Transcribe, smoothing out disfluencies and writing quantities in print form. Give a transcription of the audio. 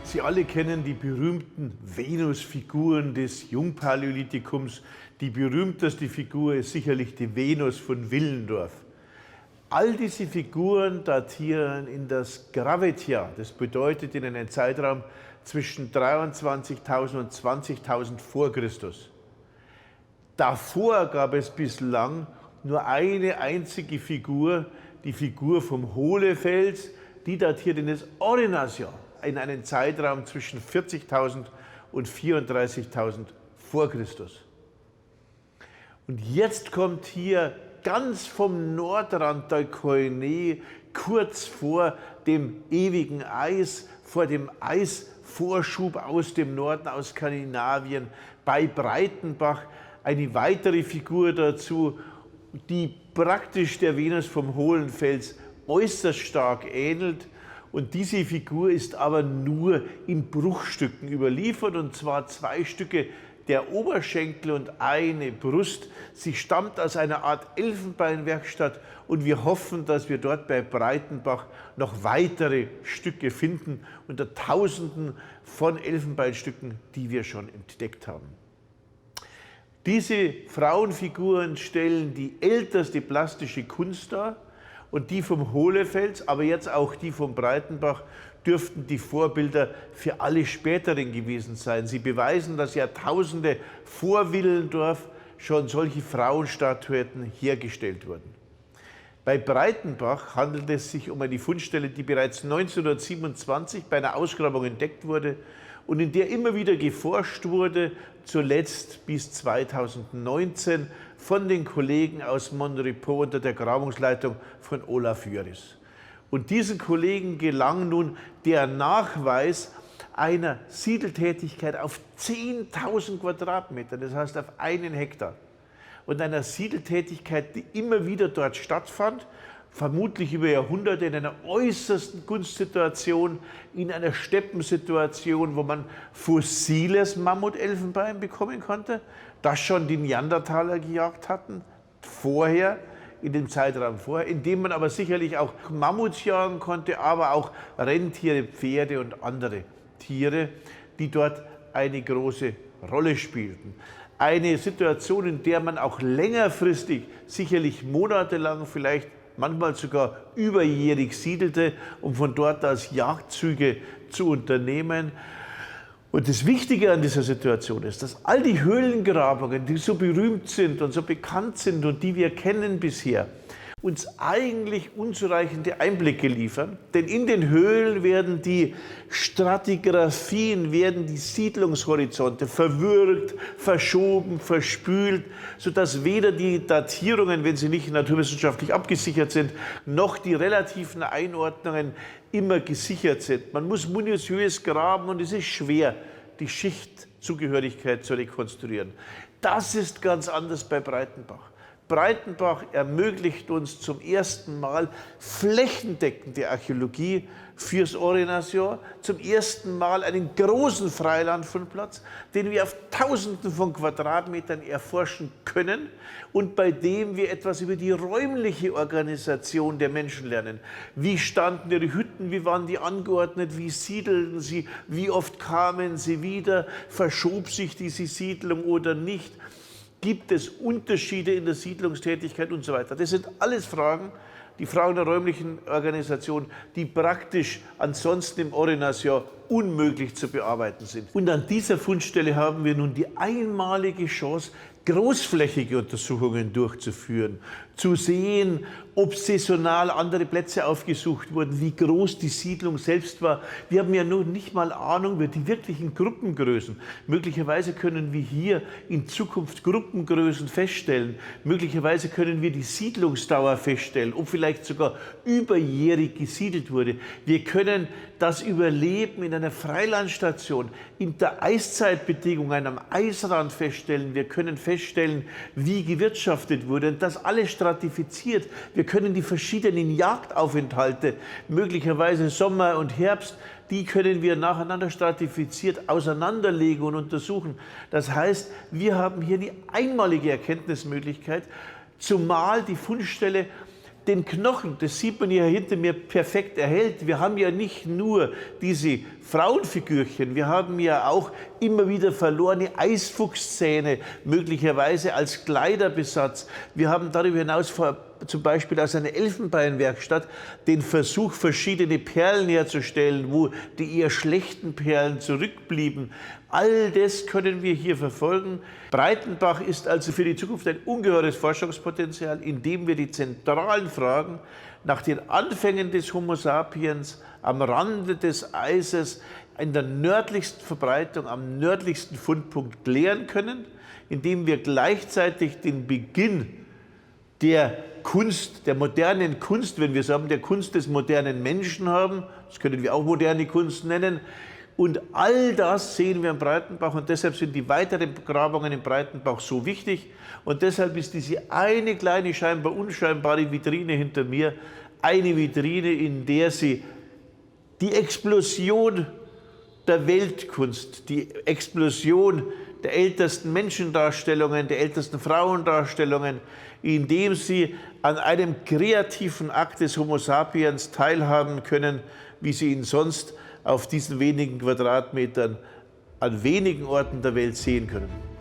Sie alle kennen die berühmten Venusfiguren des Jungpaläolithikums. Die berühmteste Figur ist sicherlich die Venus von Willendorf. All diese Figuren datieren in das Gravetjahr. Das bedeutet in einen Zeitraum zwischen 23.000 und 20.000 vor Christus. Davor gab es bislang nur eine einzige Figur, die Figur vom Hohlefels, die datiert in das Aurynasjahr, in einen Zeitraum zwischen 40.000 und 34.000 vor Christus. Und jetzt kommt hier ganz vom Nordrand der Koine, kurz vor dem ewigen Eis, vor dem Eisvorschub aus dem Norden, aus Skandinavien, bei Breitenbach, eine weitere Figur dazu, die praktisch der Venus vom Hohlefels äußerst stark ähnelt. Und diese Figur ist aber nur in Bruchstücken überliefert, und zwar 2 Stücke der Oberschenkel und eine Brust. Sie stammt aus einer Art Elfenbeinwerkstatt und wir hoffen, dass wir dort bei Breitenbach noch weitere Stücke finden unter Tausenden von Elfenbeinstücken, die wir schon entdeckt haben. Diese Frauenfiguren stellen die älteste plastische Kunst dar. Und die vom Hohlefels, aber jetzt auch die vom Breitenbach, dürften die Vorbilder für alle späteren gewesen sein. Sie beweisen, dass Jahrtausende vor Willendorf schon solche Frauenstatuetten hergestellt wurden. Bei Breitenbach handelt es sich um eine Fundstelle, die bereits 1927 bei einer Ausgrabung entdeckt wurde und in der immer wieder geforscht wurde, zuletzt bis 2019 von den Kollegen aus Monrepos unter der Grabungsleitung von Olaf Jöris. Und diesen Kollegen gelang nun der Nachweis einer Siedeltätigkeit auf 10.000 Quadratmetern, das heißt auf 1 Hektar. Und einer Siedeltätigkeit, die immer wieder dort stattfand, vermutlich über Jahrhunderte in einer äußersten Gunstsituation, in einer Steppensituation, wo man fossiles Mammutelfenbein bekommen konnte, das schon die Neandertaler gejagt hatten, vorher, in dem Zeitraum vorher, in dem man aber sicherlich auch Mammuts jagen konnte, aber auch Rentiere, Pferde und andere Tiere, die dort eine große Rolle spielten. Eine Situation, in der man auch längerfristig, sicherlich monatelang, vielleicht manchmal sogar überjährig siedelte, um von dort aus Jagdzüge zu unternehmen. Und das Wichtige an dieser Situation ist, dass all die Höhlengrabungen, die so berühmt sind und so bekannt sind und die wir kennen bisher, uns eigentlich unzureichende Einblicke liefern. Denn in den Höhlen werden die Stratigraphien, werden die Siedlungshorizonte verwirkt, verschoben, verspült, sodass weder die Datierungen, wenn sie nicht naturwissenschaftlich abgesichert sind, noch die relativen Einordnungen immer gesichert sind. Man muss minutiös graben und es ist schwer, die Schichtzugehörigkeit zu rekonstruieren. Das ist ganz anders bei Breitenbach. Breitenbach ermöglicht uns zum ersten Mal flächendeckende Archäologie fürs Aurynasjahr, zum ersten Mal einen großen Freilandfundplatz, den wir auf Tausenden von Quadratmetern erforschen können und bei dem wir etwas über die räumliche Organisation der Menschen lernen. Wie standen ihre Hütten, wie waren die angeordnet, wie siedelten sie, wie oft kamen sie wieder, verschob sich diese Siedlung oder nicht? Gibt es Unterschiede in der Siedlungstätigkeit und so weiter? Das sind alles Fragen, die Fragen der räumlichen Organisation, die praktisch ansonsten im Aurynasjahr unmöglich zu bearbeiten sind. Und an dieser Fundstelle haben wir nun die einmalige Chance, großflächige Untersuchungen durchzuführen, zu sehen, ob saisonal andere Plätze aufgesucht wurden, wie groß die Siedlung selbst war. Wir haben ja nun nicht mal Ahnung über die wirklichen Gruppengrößen. Möglicherweise können wir hier in Zukunft Gruppengrößen feststellen. Möglicherweise können wir die Siedlungsdauer feststellen, ob vielleicht sogar überjährig gesiedelt wurde. Wir können das Überleben in einer Freilandstation, in der Eiszeitbedingungen am Eisrand feststellen. Wir können feststellen, wie gewirtschaftet wurde. Und das alles stratifiziert. Wir können die verschiedenen Jagdaufenthalte, möglicherweise Sommer und Herbst, die können wir nacheinander stratifiziert auseinanderlegen und untersuchen. Das heißt, wir haben hier die einmalige Erkenntnismöglichkeit, zumal die Fundstelle den Knochen, das sieht man hier hinter mir perfekt erhellt. Wir haben ja nicht nur diese Frauenfigürchen, wir haben ja auch immer wieder verlorene Eisfuchszähne, möglicherweise als Kleiderbesatz. Wir haben darüber hinaus zum Beispiel aus einer Elfenbeinwerkstatt den Versuch, verschiedene Perlen herzustellen, wo die eher schlechten Perlen zurückblieben. All das können wir hier verfolgen. Breitenbach ist also für die Zukunft ein ungeheures Forschungspotenzial, indem wir die zentralen Fragen nach den Anfängen des Homo sapiens am Rande des Eises in der nördlichsten Verbreitung, am nördlichsten Fundpunkt klären können, indem wir gleichzeitig den Beginn der Kunst, der modernen Kunst, wenn wir sagen, der Kunst des modernen Menschen haben, das können wir auch moderne Kunst nennen. Und all das sehen wir im Breitenbach und deshalb sind die weiteren Grabungen im Breitenbach so wichtig. Und deshalb ist diese eine kleine, scheinbar unscheinbare Vitrine hinter mir eine Vitrine, in der Sie die Explosion der Weltkunst, die Explosion der ältesten Menschendarstellungen, der ältesten Frauendarstellungen, indem Sie an einem kreativen Akt des Homo sapiens teilhaben können, wie Sie ihn sonst auf diesen wenigen Quadratmetern an wenigen Orten der Welt sehen können.